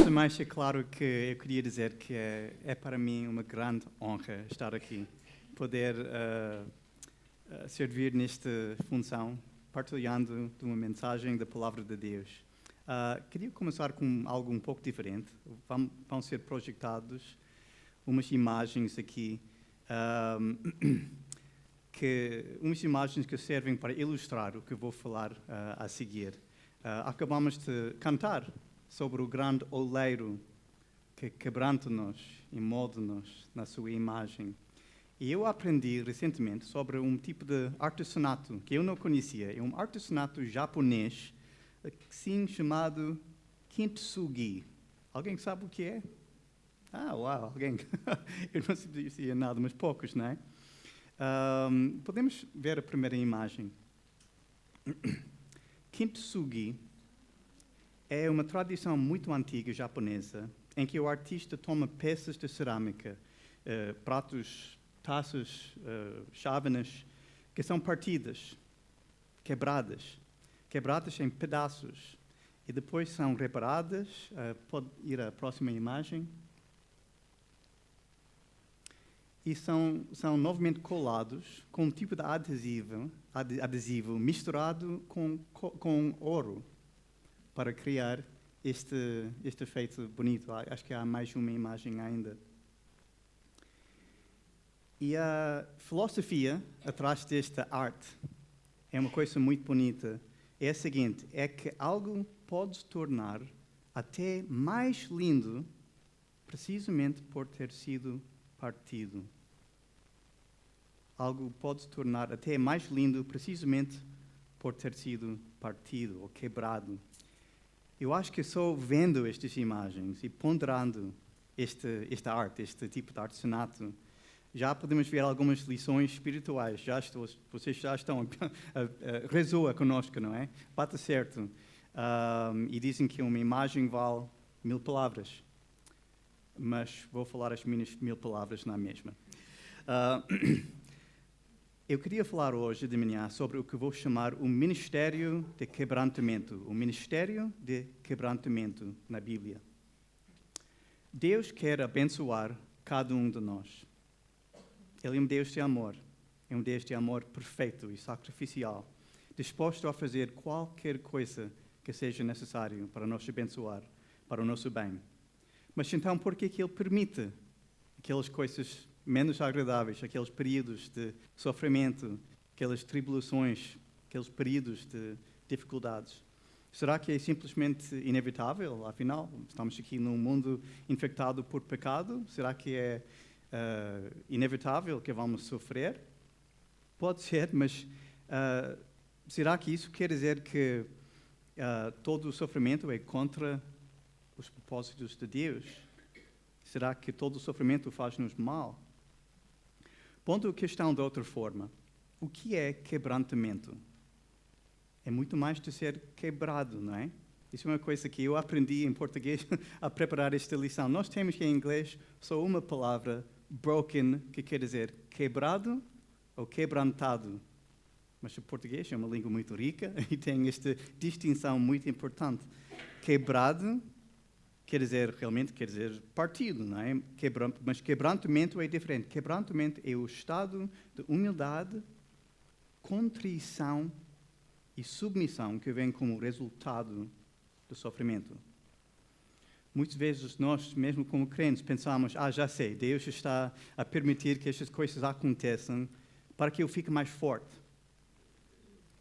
de mais, é claro que eu queria dizer que é para mim uma grande honra estar aqui, poder servir nesta função, partilhando de uma mensagem da Palavra de Deus. Queria começar com algo um pouco diferente. Vão ser projetados umas imagens aqui, umas imagens que servem para ilustrar o que eu vou falar a seguir. Acabamos de cantar sobre o grande oleiro que quebranta-nos e molda-nos na sua imagem. E eu aprendi recentemente sobre um tipo de artesanato que eu não conhecia. É um artesanato japonês, sim, chamado kintsugi. Alguém sabe o que é? Uau, alguém. Eu não sabia nada, mas poucos, não é? Podemos ver a primeira imagem. Kintsugi é uma tradição muito antiga japonesa em que o artista toma peças de cerâmica, pratos, taças, chávenas, que são partidas, quebradas em pedaços e depois são reparadas. Pode ir à próxima imagem. E são novamente colados com um tipo de adesivo misturado com ouro para criar este efeito bonito. Acho que há mais uma imagem ainda. E a filosofia atrás desta arte é uma coisa muito bonita. É a seguinte, é que algo pode se tornar até mais lindo precisamente por ter sido partido. Algo pode se tornar até mais lindo precisamente por ter sido partido ou quebrado. Eu acho que só vendo estas imagens e ponderando esta arte, este tipo de artesanato, já podemos ver algumas lições espirituais. Vocês já estão resoa conosco, não é? Bate certo. E dizem que uma imagem vale 1000 palavras. Mas vou falar as minhas 1000 palavras na mesma. Eu queria falar hoje de manhã sobre o que vou chamar o ministério de quebrantamento. O ministério de quebrantamento na Bíblia. Deus quer abençoar cada um de nós. Ele é um Deus de amor. É um Deus de amor perfeito e sacrificial, disposto a fazer qualquer coisa que seja necessário para nos abençoar, para o nosso bem. Mas então, por que Ele permite aquelas coisas menos agradáveis, aqueles períodos de sofrimento, aquelas tribulações, aqueles períodos de dificuldades? Será que é simplesmente inevitável? Afinal, estamos aqui num mundo infectado por pecado. Será que é inevitável que vamos sofrer? Pode ser, mas será que isso quer dizer que todo o sofrimento é contra os propósitos de Deus? Será que todo o sofrimento faz-nos mal? Pondo a questão de outra forma, o que é quebrantamento? É muito mais de ser quebrado, não é? Isso é uma coisa que eu aprendi em português a preparar esta lição. Nós temos em inglês só uma palavra, broken, que quer dizer quebrado ou quebrantado. Mas o português é uma língua muito rica e tem esta distinção muito importante. Quebrado realmente quer dizer partido, não é? Mas quebrantamento é diferente. Quebrantamento é o estado de humildade, contrição e submissão que vem como resultado do sofrimento. Muitas vezes nós, mesmo como crentes, pensamos, já sei, Deus está a permitir que estas coisas aconteçam para que eu fique mais forte.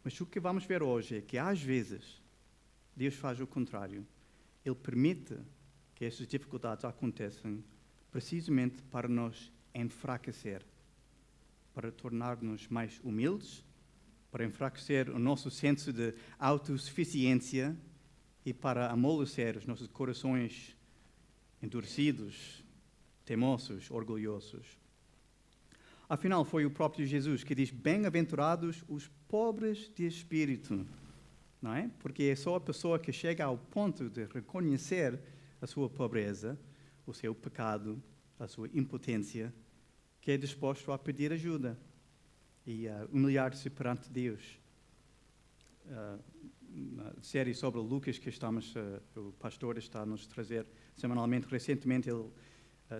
Mas o que vamos ver hoje é que, às vezes, Deus faz o contrário. Ele permite que estas dificuldades aconteçam precisamente para nos enfraquecer, para tornar-nos mais humildes, para enfraquecer o nosso senso de autossuficiência e para amolecer os nossos corações endurecidos, teimosos, orgulhosos. Afinal, foi o próprio Jesus que diz: bem-aventurados os pobres de espírito, não é? Porque é só a pessoa que chega ao ponto de reconhecer a sua pobreza, o seu pecado, a sua impotência, que é disposto a pedir ajuda e a humilhar-se perante Deus. na série sobre Lucas que o pastor está a nos trazer semanalmente. Recentemente ele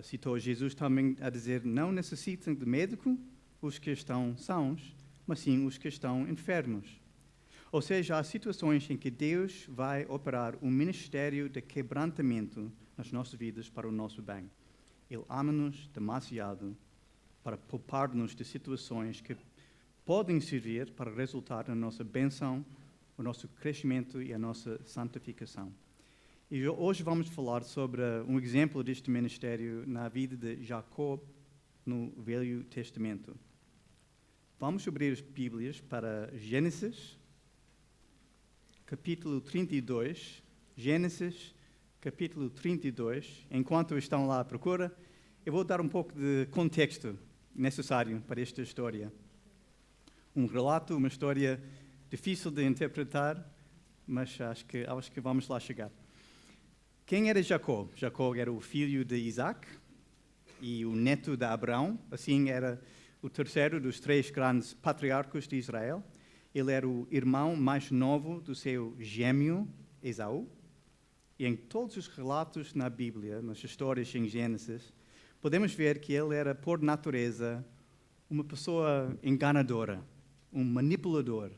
citou Jesus também a dizer: não necessitam de médico os que estão sãos, mas sim os que estão enfermos. Ou seja, há situações em que Deus vai operar um ministério de quebrantamento nas nossas vidas para o nosso bem. Ele ama-nos demasiado para poupar-nos de situações que podem servir para resultar na nossa bênção, o nosso crescimento e a nossa santificação. E hoje vamos falar sobre um exemplo deste ministério na vida de Jacó no Velho Testamento. Vamos abrir as Bíblias para Gênesis, capítulo 32. Gênesis, capítulo 32. Enquanto estão lá à procura, eu vou dar um pouco de contexto necessário para esta história. Um relato, uma história difícil de interpretar, mas acho que vamos lá chegar. Quem era Jacó? Jacó era o filho de Isaac e o neto de Abraão. Assim, era o terceiro dos 3 grandes patriarcas de Israel. Ele era o irmão mais novo do seu gêmeo, Esaú. E em todos os relatos na Bíblia, nas histórias em Gênesis, podemos ver que ele era, por natureza, uma pessoa enganadora, um manipulador,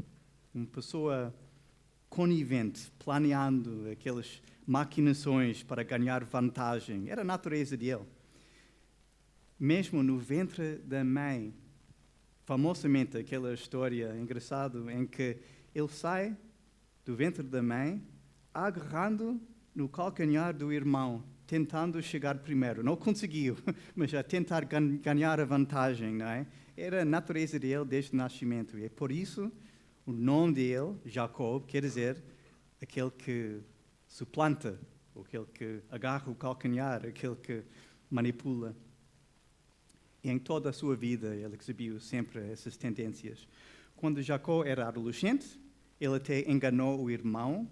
uma pessoa conivente, planeando aquelas maquinações para ganhar vantagem. Era a natureza dele. Mesmo no ventre da mãe, famosamente aquela história engraçada em que ele sai do ventre da mãe agarrando no calcanhar do irmão, tentando chegar primeiro. Não conseguiu, mas a tentar ganhar a vantagem, não é? Era a natureza dele desde o nascimento. E é por isso o nome dele, Jacob, quer dizer aquele que suplanta, aquele que agarra o calcanhar, aquele que manipula. E em toda a sua vida ele exibiu sempre essas tendências. Quando Jacó era adolescente, ele até enganou o irmão,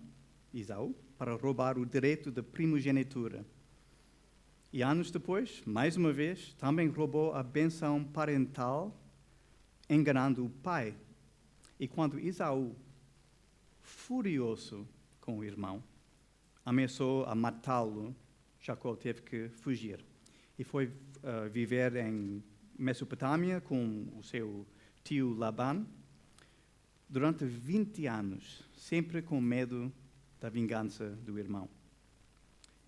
Esaú, para roubar o direito da primogenitura. E anos depois, mais uma vez, também roubou a bênção parental, enganando o pai. E quando Esaú, furioso com o irmão, ameaçou a matá-lo, Jacó teve que fugir. E foi viver em Mesopotâmia com o seu tio Labão durante 20 anos, sempre com medo da vingança do irmão.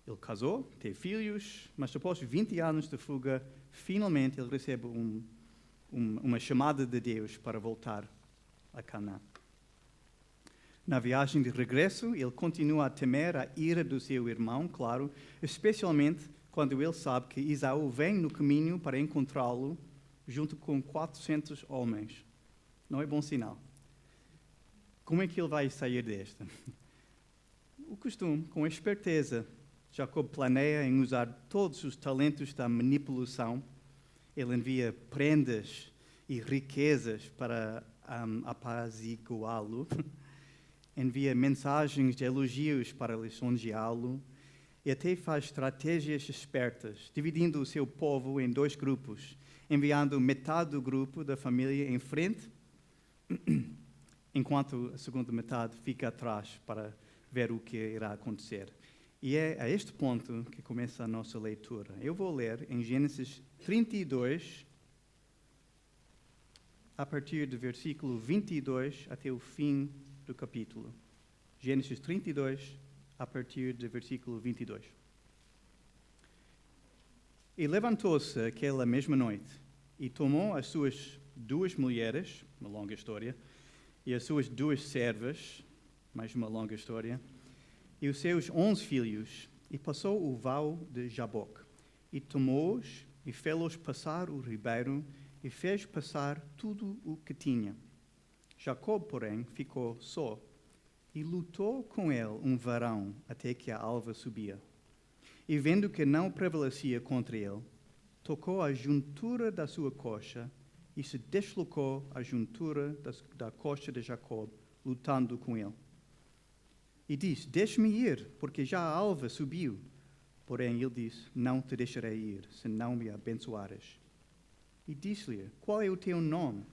Ele casou, teve filhos, mas após 20 anos de fuga, finalmente ele recebe uma chamada de Deus para voltar a Canaã. Na viagem de regresso, ele continua a temer a ira do seu irmão, claro, especialmente quando ele sabe que Esaú vem no caminho para encontrá-lo junto com 400 homens. Não é bom sinal. Como é que ele vai sair desta? O costume, com esperteza, Jacob planeia em usar todos os talentos da manipulação. Ele envia prendas e riquezas para apaziguá-lo. Envia mensagens de elogios para lisonjeá-lo. E até faz estratégias espertas, dividindo o seu povo em 2 grupos, enviando metade do grupo da família em frente, enquanto a segunda metade fica atrás para ver o que irá acontecer. E é a este ponto que começa a nossa leitura. Eu vou ler em Gênesis 32, a partir do versículo 22 até o fim do capítulo. Gênesis 32, a partir do versículo 22. E levantou-se aquela mesma noite e tomou as suas 2 mulheres, uma longa história, e as suas 2 servas, mais uma longa história, e os seus 11 filhos, e passou o val de Jaboque, e tomou-os e fê-los passar o ribeiro, e fez passar tudo o que tinha. Jacó, porém, ficou só, e lutou com ele um varão até que a alva subia. E vendo que não prevalecia contra ele, tocou a juntura da sua coxa e se deslocou a juntura da coxa de Jacó, lutando com ele. E disse: deixe-me ir, porque já a alva subiu. Porém ele disse: não te deixarei ir, se não me abençoares. E disse-lhe: qual é o teu nome?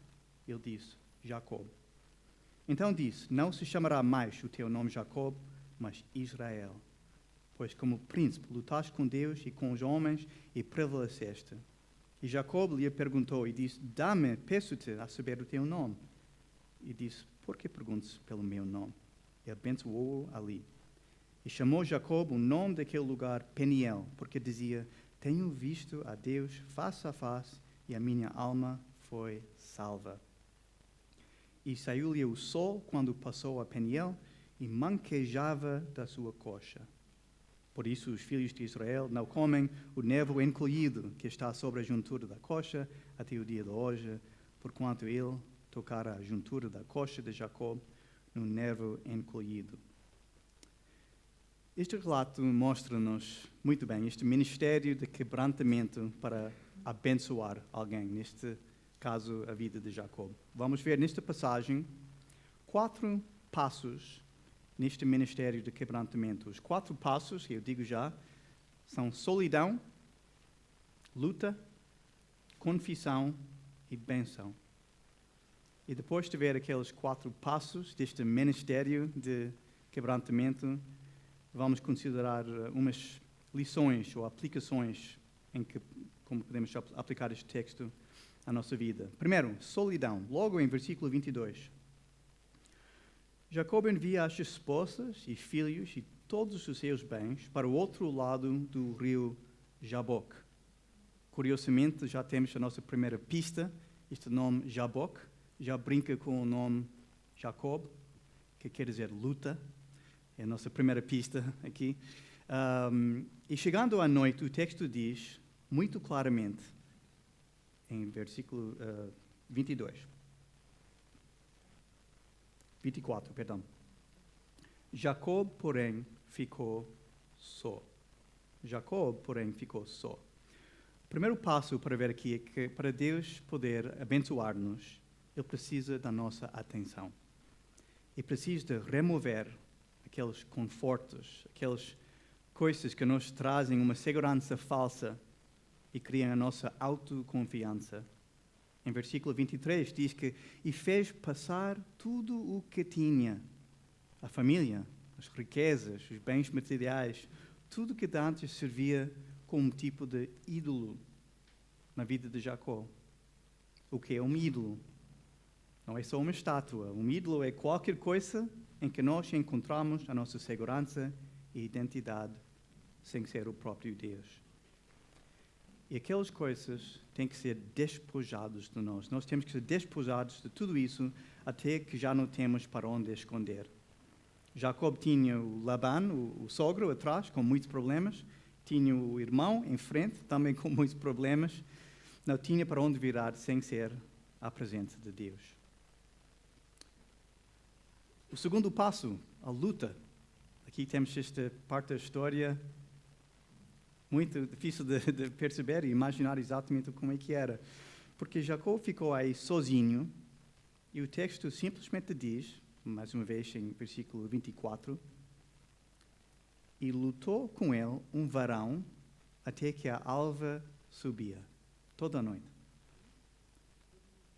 Ele disse: Jacó. Então disse: Não se chamará mais o teu nome Jacob, mas Israel. Pois como príncipe lutaste com Deus e com os homens e prevaleceste. E Jacob lhe perguntou e disse: Dá-me, peço-te, a saber o teu nome. E disse: Por que perguntas pelo meu nome? E abençoou-o ali. E chamou Jacob o nome daquele lugar Peniel, porque dizia: Tenho visto a Deus face a face e a minha alma foi salva. E saiu-lhe o sol quando passou a Peniel e manquejava da sua coxa. Por isso os filhos de Israel não comem o nervo encolhido que está sobre a juntura da coxa até o dia de hoje, porquanto ele tocara a juntura da coxa de Jacob no nervo encolhido. Este relato mostra-nos muito bem este ministério de quebrantamento para abençoar alguém, neste caso a vida de Jacob. Vamos ver nesta passagem 4 passos neste ministério de quebrantamento. Os 4 passos, eu digo já, são solidão, luta, confissão e bênção. E depois de ver aqueles 4 passos deste ministério de quebrantamento, vamos considerar umas lições ou aplicações em que, como podemos aplicar este texto à nossa vida. Primeiro, solidão. Logo em versículo 22. Jacob envia as esposas e filhos e todos os seus bens para o outro lado do rio Jaboque. Curiosamente, já temos a nossa primeira pista. Este nome Jaboque já brinca com o nome Jacob, que quer dizer luta. É a nossa primeira pista aqui. E chegando à noite, o texto diz muito claramente, em versículo 24, perdão. Jacob, porém, ficou só. Jacob, porém, ficou só. O primeiro passo para ver aqui é que para Deus poder abençoar-nos, Ele precisa da nossa atenção. E precisa de remover aqueles confortos, aquelas coisas que nos trazem uma segurança falsa e criam a nossa autoconfiança. Em versículo 23 diz que e fez passar tudo o que tinha, a família, as riquezas, os bens materiais, tudo que antes servia como um tipo de ídolo na vida de Jacó. O que é um ídolo? Não é só uma estátua. Um ídolo é qualquer coisa em que nós encontramos a nossa segurança e identidade sem ser o próprio Deus. E aquelas coisas têm que ser despojadas de nós. Nós temos que ser despojados de tudo isso até que já não temos para onde esconder. Jacob tinha o Labán, o sogro, atrás, com muitos problemas. Tinha o irmão em frente, também com muitos problemas. Não tinha para onde virar sem ser a presença de Deus. O segundo passo, a luta. Aqui temos esta parte da história muito difícil de perceber e imaginar exatamente como é que era. Porque Jacó ficou aí sozinho e o texto simplesmente diz, mais uma vez em versículo 24, e lutou com ele um varão até que a alva subia, toda a noite.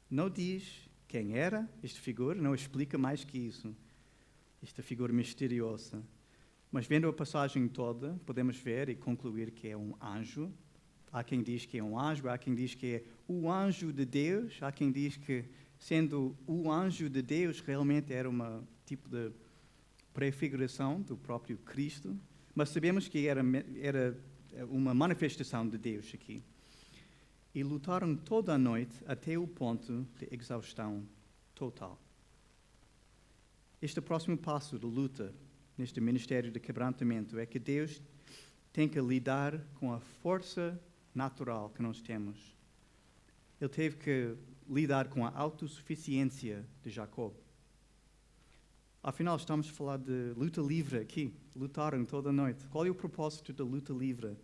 Não diz quem era esta figura, não explica mais que isso, esta figura misteriosa. Mas vendo a passagem toda, podemos ver e concluir que é um anjo. Há quem diz que é um anjo, há quem diz que é o anjo de Deus, há quem diz que, sendo o anjo de Deus, realmente era um tipo de prefiguração do próprio Cristo. Mas sabemos que era uma manifestação de Deus aqui. E lutaram toda a noite até o ponto de exaustão total. Este próximo passo de luta neste ministério de quebrantamento é que Deus tem que lidar com a força natural que nós temos. Ele teve que lidar com a autossuficiência de Jacob. Afinal, estamos a falar de luta livre aqui. Lutaram toda a noite. Qual é o propósito da luta livre?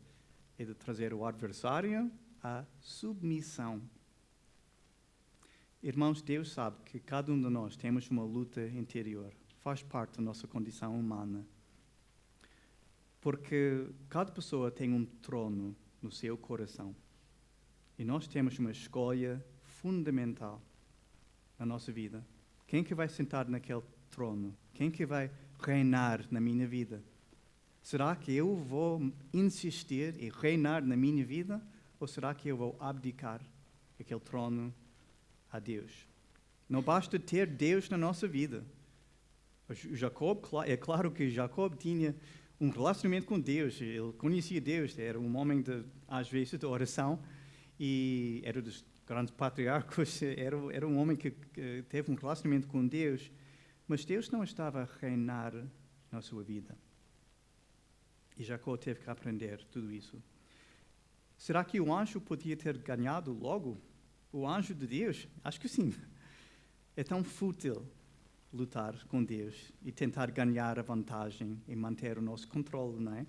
É de trazer o adversário à submissão. Irmãos, Deus sabe que cada um de nós temos uma luta interior. Faz parte da nossa condição humana. Porque cada pessoa tem um trono no seu coração. E nós temos uma escolha fundamental na nossa vida. Quem que vai sentar naquele trono? Quem que vai reinar na minha vida? Será que eu vou insistir em reinar na minha vida? Ou será que eu vou abdicar aquele trono a Deus? Não basta ter Deus na nossa vida. É claro que Jacob tinha um relacionamento com Deus. Ele conhecia Deus. Era um homem, às vezes, de oração. E era dos grandes patriarcas. Era um homem que teve um relacionamento com Deus. Mas Deus não estava a reinar na sua vida. E Jacó teve que aprender tudo isso. Será que o anjo podia ter ganhado logo? O anjo de Deus? Acho que sim. É tão fútil lutar com Deus e tentar ganhar a vantagem e manter o nosso controle, não é?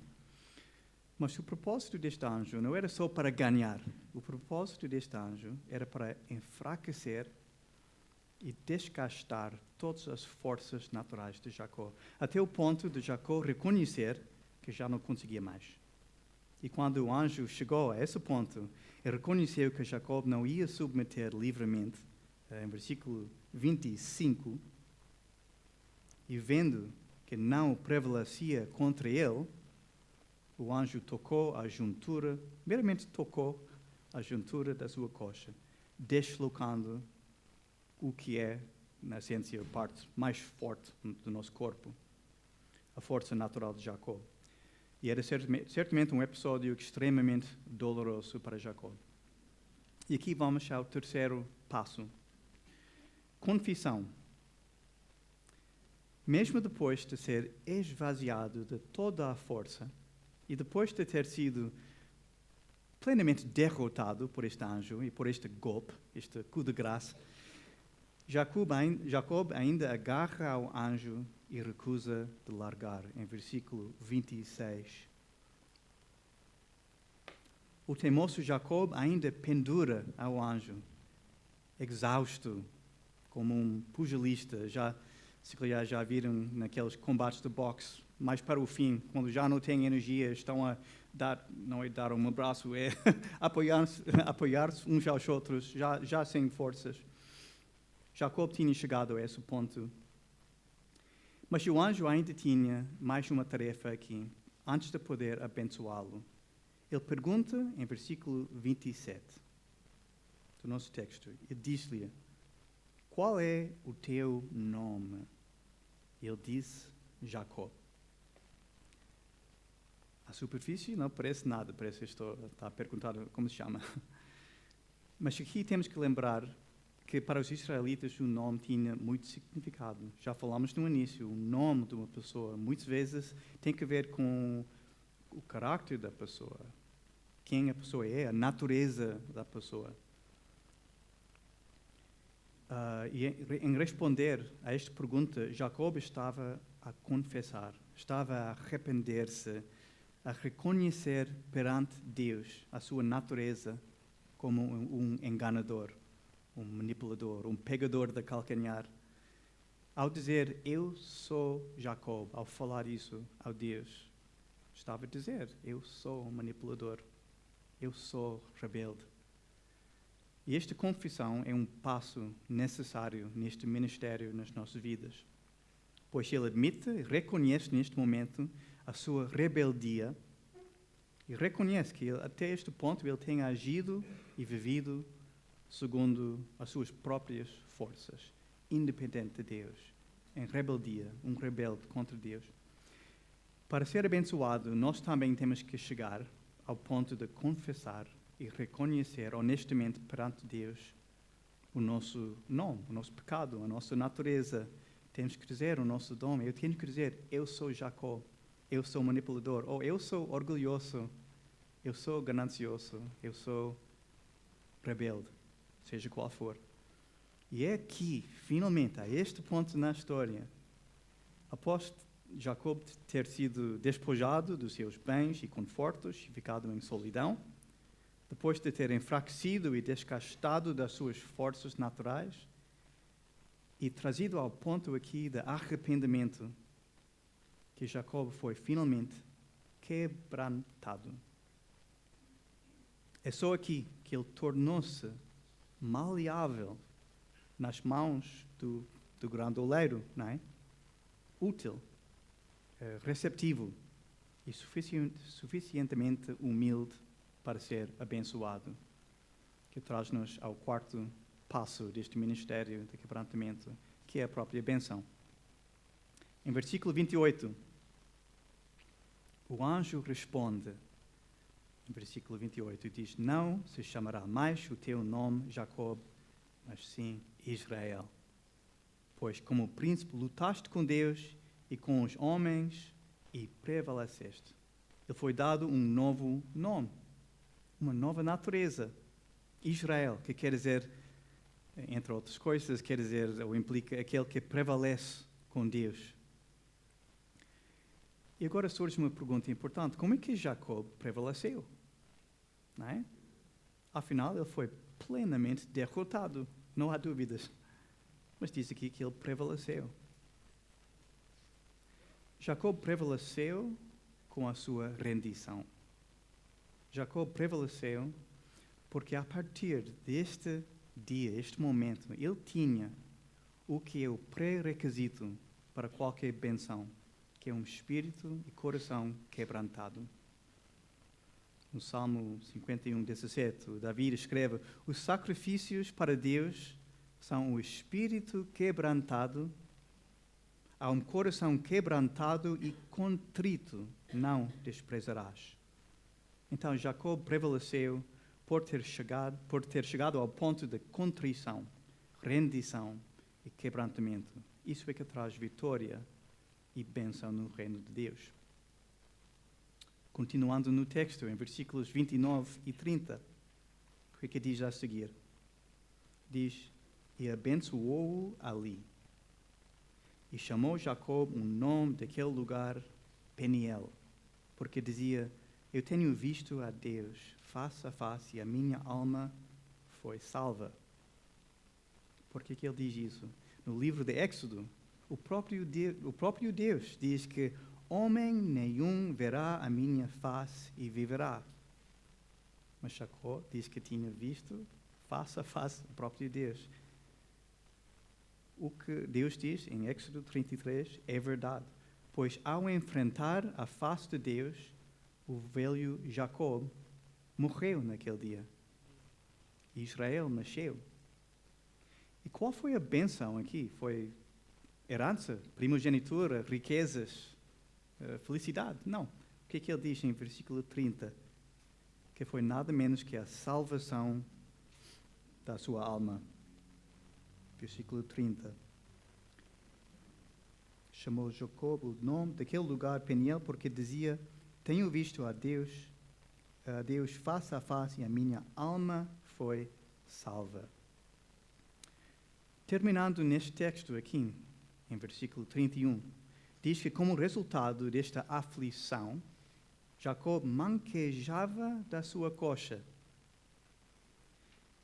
Mas o propósito deste anjo não era só para ganhar. O propósito deste anjo era para enfraquecer e desgastar todas as forças naturais de Jacó, até o ponto de Jacó reconhecer que já não conseguia mais. E quando o anjo chegou a esse ponto, ele reconheceu que Jacó não ia submeter livremente, em versículo 25, e vendo que não prevalecia contra ele, o anjo tocou a juntura, meramente tocou a juntura da sua coxa, deslocando o que é, na essência, a parte mais forte do nosso corpo, a força natural de Jacó. E era certamente um episódio extremamente doloroso para Jacó. E aqui vamos ao terceiro passo. Confissão. Mesmo depois de ser esvaziado de toda a força e depois de ter sido plenamente derrotado por este anjo e por este golpe, este coup de grâce, Jacob ainda agarra ao anjo e recusa de largar, em versículo 26. O teimoso Jacob ainda pendura ao anjo, exausto, como um pugilista. Se calhar já viram naqueles combates de boxe, mais para o fim, quando já não têm energia, estão a dar, não é dar um abraço, é apoiar-se uns aos outros, já sem forças. Jacob tinha chegado a esse ponto. Mas o anjo ainda tinha mais uma tarefa aqui, antes de poder abençoá-lo. Ele pergunta em versículo 27 do nosso texto, ele diz-lhe: qual é o teu nome? Ele disse: Jacó. À superfície não parece nada, parece que está a perguntar como se chama. Mas aqui temos que lembrar que para os israelitas o nome tinha muito significado. Já falamos no início, o nome de uma pessoa muitas vezes tem que ver com o caráter da pessoa, quem a pessoa é, a natureza da pessoa. E em responder a esta pergunta, Jacob estava a confessar, estava a arrepender-se, a reconhecer perante Deus a sua natureza como um enganador, um manipulador, um pegador de calcanhar. Ao dizer, eu sou Jacob, ao falar isso ao Deus, estava a dizer, eu sou um manipulador, eu sou rebelde. E esta confissão é um passo necessário neste ministério nas nossas vidas, pois ele admite e reconhece neste momento a sua rebeldia e reconhece que até este ponto ele tem agido e vivido segundo as suas próprias forças, independente de Deus, em rebeldia, um rebelde contra Deus. Para ser abençoado, nós também temos que chegar ao ponto de confessar e reconhecer honestamente perante Deus o nosso nome, o nosso pecado, a nossa natureza. Temos que dizer o nosso nome. Eu tenho que dizer, eu sou Jacó, eu sou manipulador, ou eu sou orgulhoso, eu sou ganancioso, eu sou rebelde, seja qual for. E é aqui, finalmente, a este ponto na história, após Jacob ter sido despojado dos seus bens e confortos e ficado em solidão, depois de ter enfraquecido e desgastado das suas forças naturais e trazido ao ponto aqui de arrependimento, que Jacob foi finalmente quebrantado. É só aqui que ele tornou-se maleável nas mãos do do grande oleiro, não é? Útil, receptivo e suficientemente humilde para ser abençoado, que traz-nos ao quarto passo deste ministério de quebrantamento, que é a própria bênção. Em versículo 28, o anjo responde, em versículo 28, diz: não se chamará mais o teu nome Jacob, mas sim Israel. Pois como príncipe lutaste com Deus e com os homens e prevaleceste. Ele foi dado um novo nome, uma nova natureza, Israel, que quer dizer, entre outras coisas, quer dizer ou implica aquele que prevalece com Deus. E agora surge uma pergunta importante: como é que Jacob prevaleceu? Não é? Afinal, ele foi plenamente derrotado, não há dúvidas. Mas diz aqui que ele prevaleceu. Jacob prevaleceu com a sua rendição. Jacob prevaleceu porque a partir deste dia, este momento, ele tinha o que é o pré-requisito para qualquer benção, que é um espírito e coração quebrantado. No Salmo 51, 17, Davi escreve: os sacrifícios para Deus são o espírito quebrantado, há um coração quebrantado e contrito, não desprezarás. Então Jacob prevaleceu por ter chegado ao ponto de contrição, rendição e quebrantamento. Isso é que traz vitória e bênção no reino de Deus. Continuando no texto, em versículos 29 e 30, o que diz a seguir? Diz: e abençoou-o ali. E chamou Jacob o nome daquele lugar Peniel, porque dizia: eu tenho visto a Deus face a face e a minha alma foi salva. Por que ele diz isso? No livro de Êxodo, o próprio Deus diz que homem nenhum verá a minha face e viverá. Mas Jacob diz que tinha visto face a face o próprio Deus. O que Deus diz em Êxodo 33 é verdade, pois ao enfrentar a face de Deus, o velho Jacob morreu naquele dia. Israel nasceu. E qual foi a bênção aqui? Foi herança, primogenitura, riquezas, felicidade? Não. O que é que ele diz em versículo 30? Que foi nada menos que a salvação da sua alma. Versículo 30. Chamou Jacob o nome daquele lugar Peniel, porque dizia: tenho visto a Deus face a face e a minha alma foi salva. Terminando neste texto aqui, em versículo 31, diz que como resultado desta aflição, Jacob manquejava da sua coxa.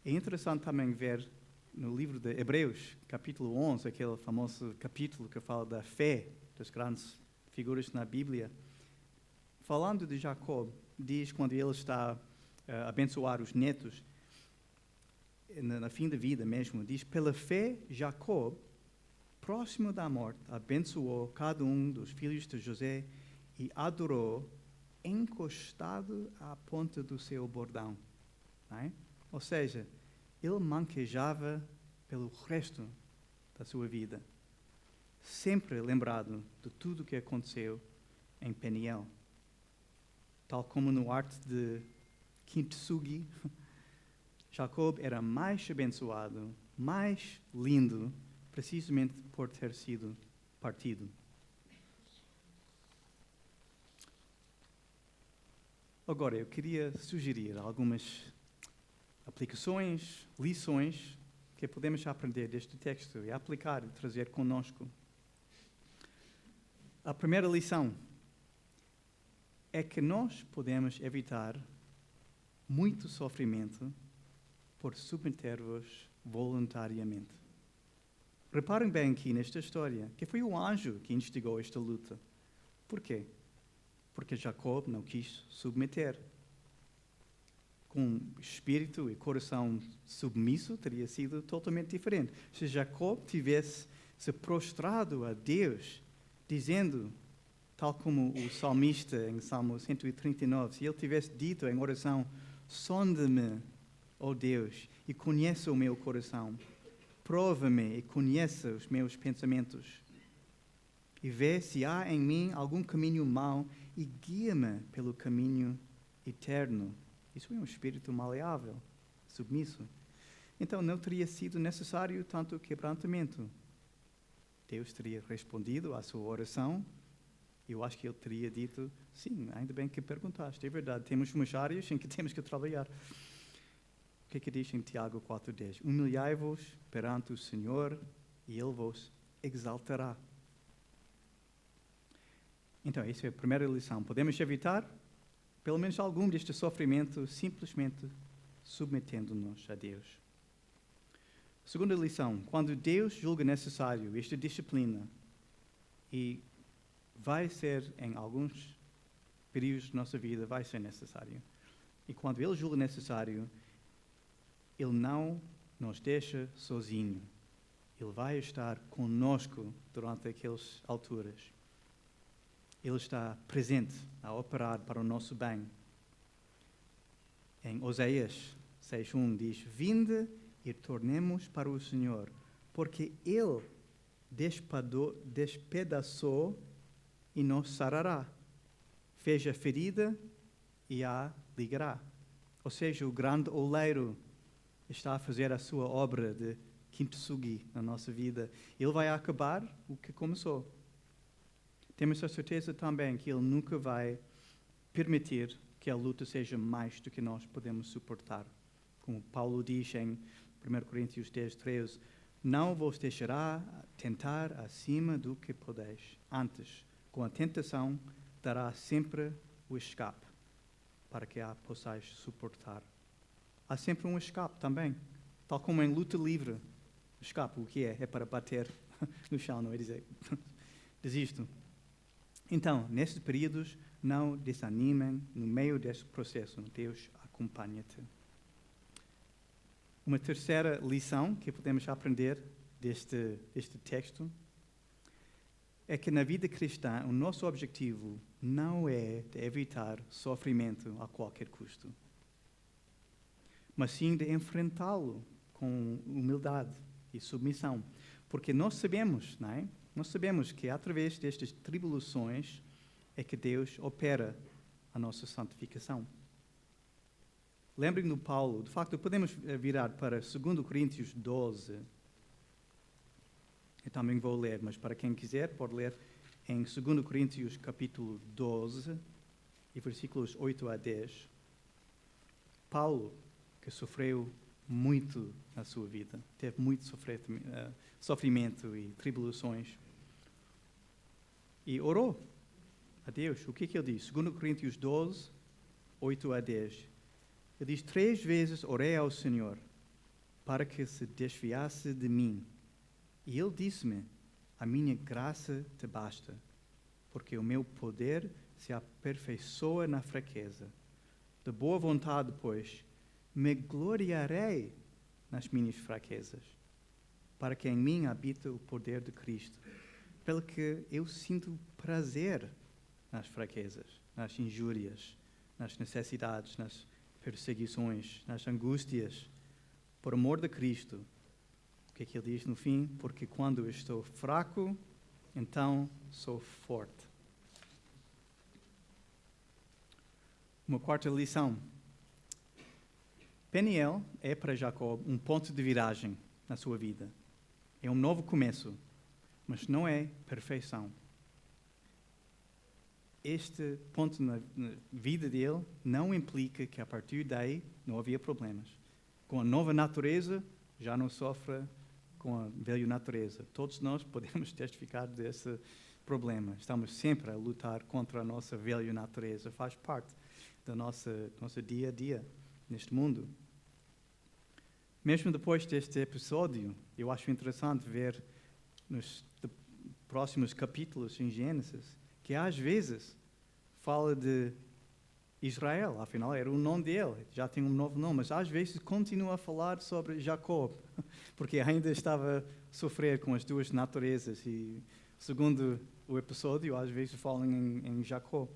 É interessante também ver no livro de Hebreus, capítulo 11, aquele famoso capítulo que fala da fé das grandes figuras na Bíblia. Falando de Jacob, diz quando ele está a abençoar os netos, na fim da vida mesmo, diz: pela fé, Jacob, próximo da morte, abençoou cada um dos filhos de José e adorou encostado à ponta do seu bordão. Não é? Ou seja, ele manquejava pelo resto da sua vida, sempre lembrado de tudo o que aconteceu em Peniel. Tal como no arte de Kintsugi, Jacob era mais abençoado, mais lindo, precisamente por ter sido partido. Agora, eu queria sugerir algumas aplicações, lições que podemos aprender deste texto e aplicar e trazer conosco. A primeira lição é que nós podemos evitar muito sofrimento por submeter-vos voluntariamente. Reparem bem aqui nesta história, que foi o anjo que instigou esta luta. Por quê? Porque Jacob não quis submeter. Com espírito e coração submisso, teria sido totalmente diferente. Se Jacob tivesse se prostrado a Deus, dizendo, tal como o salmista em Salmo 139, se ele tivesse dito em oração, sonda-me, ó Deus, e conheça o meu coração, prova-me e conheça os meus pensamentos, e vê se há em mim algum caminho mau e guia-me pelo caminho eterno. Isso é um espírito maleável, submisso. Então não teria sido necessário tanto quebrantamento. Deus teria respondido à sua oração. Eu acho que ele teria dito, sim, ainda bem que perguntaste, é verdade, temos umas áreas em que temos que trabalhar. O que diz em Tiago 4,10? Humilhai-vos perante o Senhor e Ele vos exaltará. Então, essa é a primeira lição. Podemos evitar, pelo menos algum deste sofrimento, simplesmente submetendo-nos a Deus. Segunda lição, quando Deus julga necessário esta disciplina, e vai ser em alguns períodos da nossa vida, vai ser necessário. E quando Ele julga necessário, Ele não nos deixa sozinho. Ele vai estar conosco durante aquelas alturas. Ele está presente a operar para o nosso bem. Em Oséias 6:1 diz, vinde e tornemos para o Senhor, porque Ele despedaçou e nos sarará. Fez a ferida e a ligará. Ou seja, o grande oleiro está a fazer a sua obra de kintsugi na nossa vida. Ele vai acabar o que começou. Temos a certeza também que Ele nunca vai permitir que a luta seja mais do que nós podemos suportar. Como Paulo diz em 1 Coríntios 10:13, não vos deixará tentar acima do que podeis. Antes, com a tentação, dará sempre o escape, para que a possais suportar. Há sempre um escape também, tal como em luta livre. Escape, o que é? É para bater no chão, não é dizer, desisto. Então, nesses períodos, não desanimem no meio desse processo. Deus acompanha-te. Uma terceira lição que podemos aprender deste texto é que na vida cristã o nosso objetivo não é de evitar sofrimento a qualquer custo, mas sim de enfrentá-lo com humildade e submissão. Porque nós sabemos, não é? Nós sabemos que através destas tribulações é que Deus opera a nossa santificação. Lembrem do Paulo, de facto podemos virar para 2 Coríntios 12. Eu também vou ler, mas para quem quiser pode ler em 2 Coríntios capítulo 12 e versículos 8 a 10. Paulo, que sofreu muito na sua vida, teve muito sofrimento e tribulações, e orou a Deus. O que ele diz? 2 Coríntios 12, 8 a 10. Ele diz, 3 vezes orei ao Senhor para que se desviasse de mim. E Ele disse-me, a minha graça te basta, porque o meu poder se aperfeiçoa na fraqueza. De boa vontade, pois, me gloriarei nas minhas fraquezas, para que em mim habite o poder de Cristo. Pelo que eu sinto prazer nas fraquezas, nas injúrias, nas necessidades, nas perseguições, nas angústias, por amor de Cristo. O que é que ele diz no fim? Porque quando eu estou fraco, então sou forte. Uma quarta lição. Peniel é para Jacó um ponto de viragem na sua vida. É um novo começo, mas não é perfeição. Este ponto na vida dele não implica que a partir daí não havia problemas. Com a nova natureza, já não sofre com a velha natureza. Todos nós podemos testificar desse problema. Estamos sempre a lutar contra a nossa velha natureza. Faz parte do nosso dia a dia neste mundo. Mesmo depois deste episódio, eu acho interessante ver nos próximos capítulos em Gênesis que às vezes fala de Israel, afinal era o nome dele, já tem um novo nome, mas às vezes continua a falar sobre Jacó, porque ainda estava a sofrer com as duas naturezas e, segundo o episódio, às vezes falam em Jacó.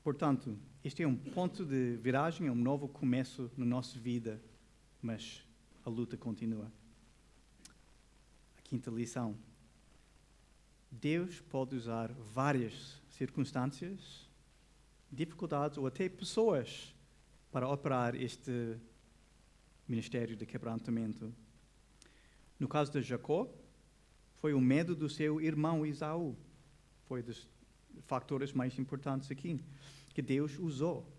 Portanto, este é um ponto de viragem, é um novo começo na nossa vida, mas a luta continua. A quinta lição. Deus pode usar várias circunstâncias, dificuldades ou até pessoas para operar este ministério de quebrantamento. No caso de Jacó, foi o medo do seu irmão Esaú. Foi dos fatores mais importantes aqui, que Deus usou.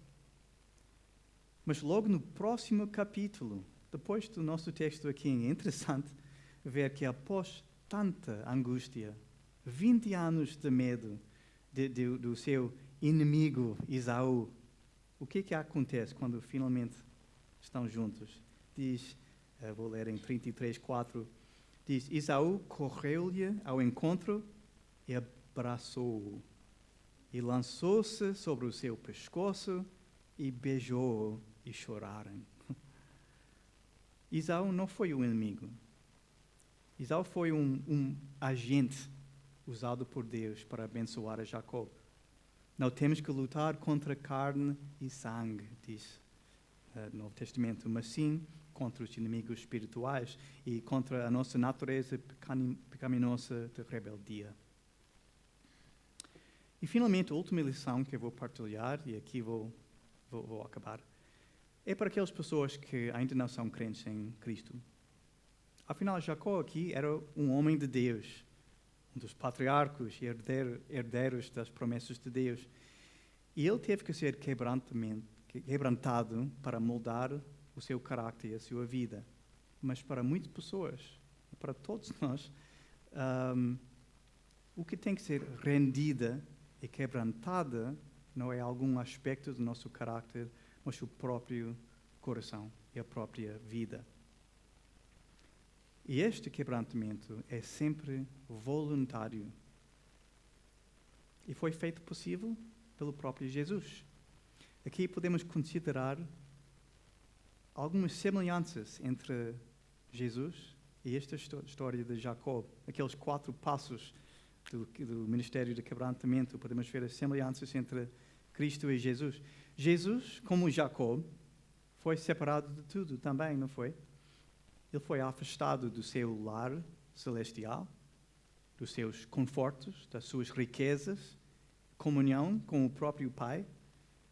Mas logo no próximo capítulo, depois do nosso texto aqui, é interessante ver que após tanta angústia, 20 anos de medo do seu inimigo Esaú, o que acontece quando finalmente estão juntos? Diz, vou ler em 33:4, diz, Esaú correu-lhe ao encontro e abraçou-o, e lançou-se sobre o seu pescoço e beijou-o, e choraram. Esaú não foi o inimigo. Esaú foi um agente usado por Deus para abençoar a Jacó. Não temos que lutar contra carne e sangue, diz o Novo Testamento, mas sim contra os inimigos espirituais e contra a nossa natureza pecaminosa de rebeldia. E finalmente, a última lição que eu vou partilhar, e aqui vou acabar, é para aquelas pessoas que ainda não são crentes em Cristo. Afinal, Jacó aqui era um homem de Deus, um dos patriarcos e herdeiros das promessas de Deus. E ele teve que ser quebrantado para moldar o seu caráter e a sua vida. Mas para muitas pessoas, para todos nós, o que tem que ser rendida e quebrantada não é algum aspecto do nosso caráter, mas o próprio coração e a própria vida. E este quebrantamento é sempre voluntário. E foi feito possível pelo próprio Jesus. Aqui podemos considerar algumas semelhanças entre Jesus e esta história de Jacó. Aqueles 4 passos do ministério de quebrantamento, podemos ver as semelhanças entre Cristo e Jesus. Jesus, como Jacó, foi separado de tudo também, não foi? Ele foi afastado do seu lar celestial, dos seus confortos, das suas riquezas, comunhão com o próprio Pai,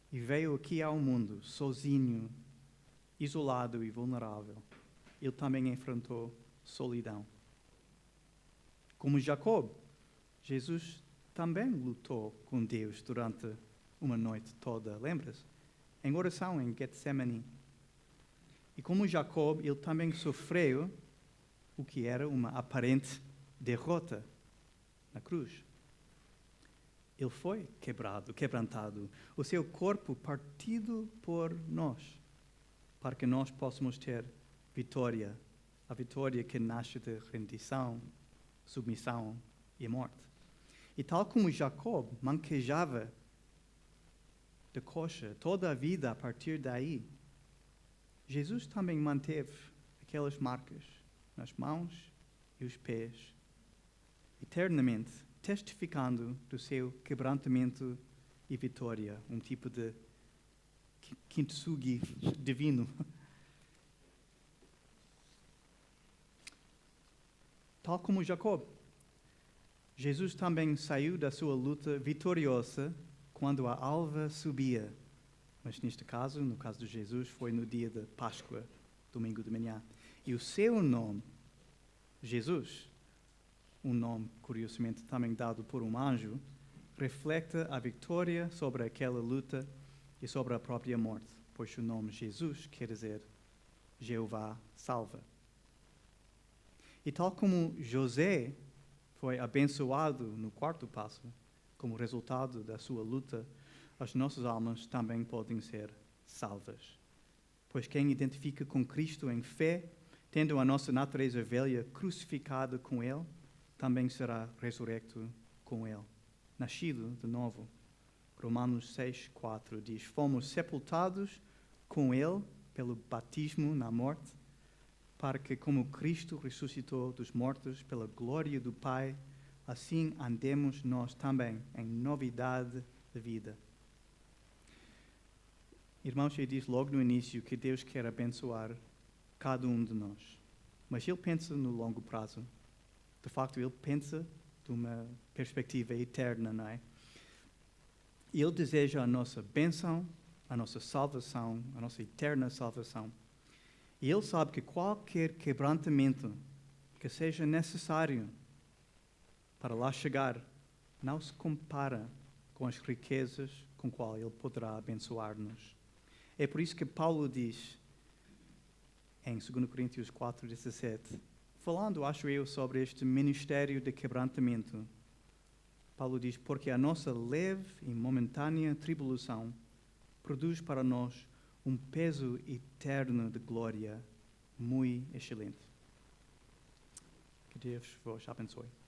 e veio aqui ao mundo sozinho, isolado e vulnerável. Ele também enfrentou solidão. Como Jacó, Jesus também lutou com Deus durante uma noite toda, lembra-se? Em oração em Getsemane. E como Jacó, ele também sofreu o que era uma aparente derrota na cruz. Ele foi quebrantado, o seu corpo partido por nós, para que nós possamos ter vitória, a vitória que nasce de rendição, submissão e morte. E tal como Jacó manquejava de coxa toda a vida a partir daí, Jesus também manteve aquelas marcas nas mãos e os pés, eternamente testificando do seu quebrantamento e vitória, um tipo de kintsugi divino. Tal como Jacó, Jesus também saiu da sua luta vitoriosa quando a alva subia. Mas neste caso, no caso de Jesus, foi no dia da Páscoa, domingo de manhã. E o seu nome, Jesus, um nome curiosamente também dado por um anjo, reflete a vitória sobre aquela luta e sobre a própria morte, pois o nome Jesus quer dizer Jeová salva. E tal como José foi abençoado no 4º passo, como resultado da sua luta, as nossas almas também podem ser salvas. Pois quem identifica com Cristo em fé, tendo a nossa natureza velha crucificada com Ele, também será ressurrecto com Ele, nascido de novo Romanos 6:4 diz: fomos sepultados com Ele pelo batismo na morte, para que, como Cristo ressuscitou dos mortos pela glória do Pai, assim andemos nós também em novidade de vida. Irmãos, ele diz logo no início que Deus quer abençoar cada um de nós. Mas ele pensa no longo prazo. De facto, ele pensa de uma perspectiva eterna, não é? Ele deseja a nossa bênção, a nossa salvação, a nossa eterna salvação. E ele sabe que qualquer quebrantamento que seja necessário para lá chegar não se compara com as riquezas com as quais ele poderá abençoar-nos. É por isso que Paulo diz, em 2 Coríntios 4:17, falando, acho eu, sobre este ministério de quebrantamento, Paulo diz: porque a nossa leve e momentânea tribulação produz para nós um peso eterno de glória muito excelente. Que Deus vos abençoe.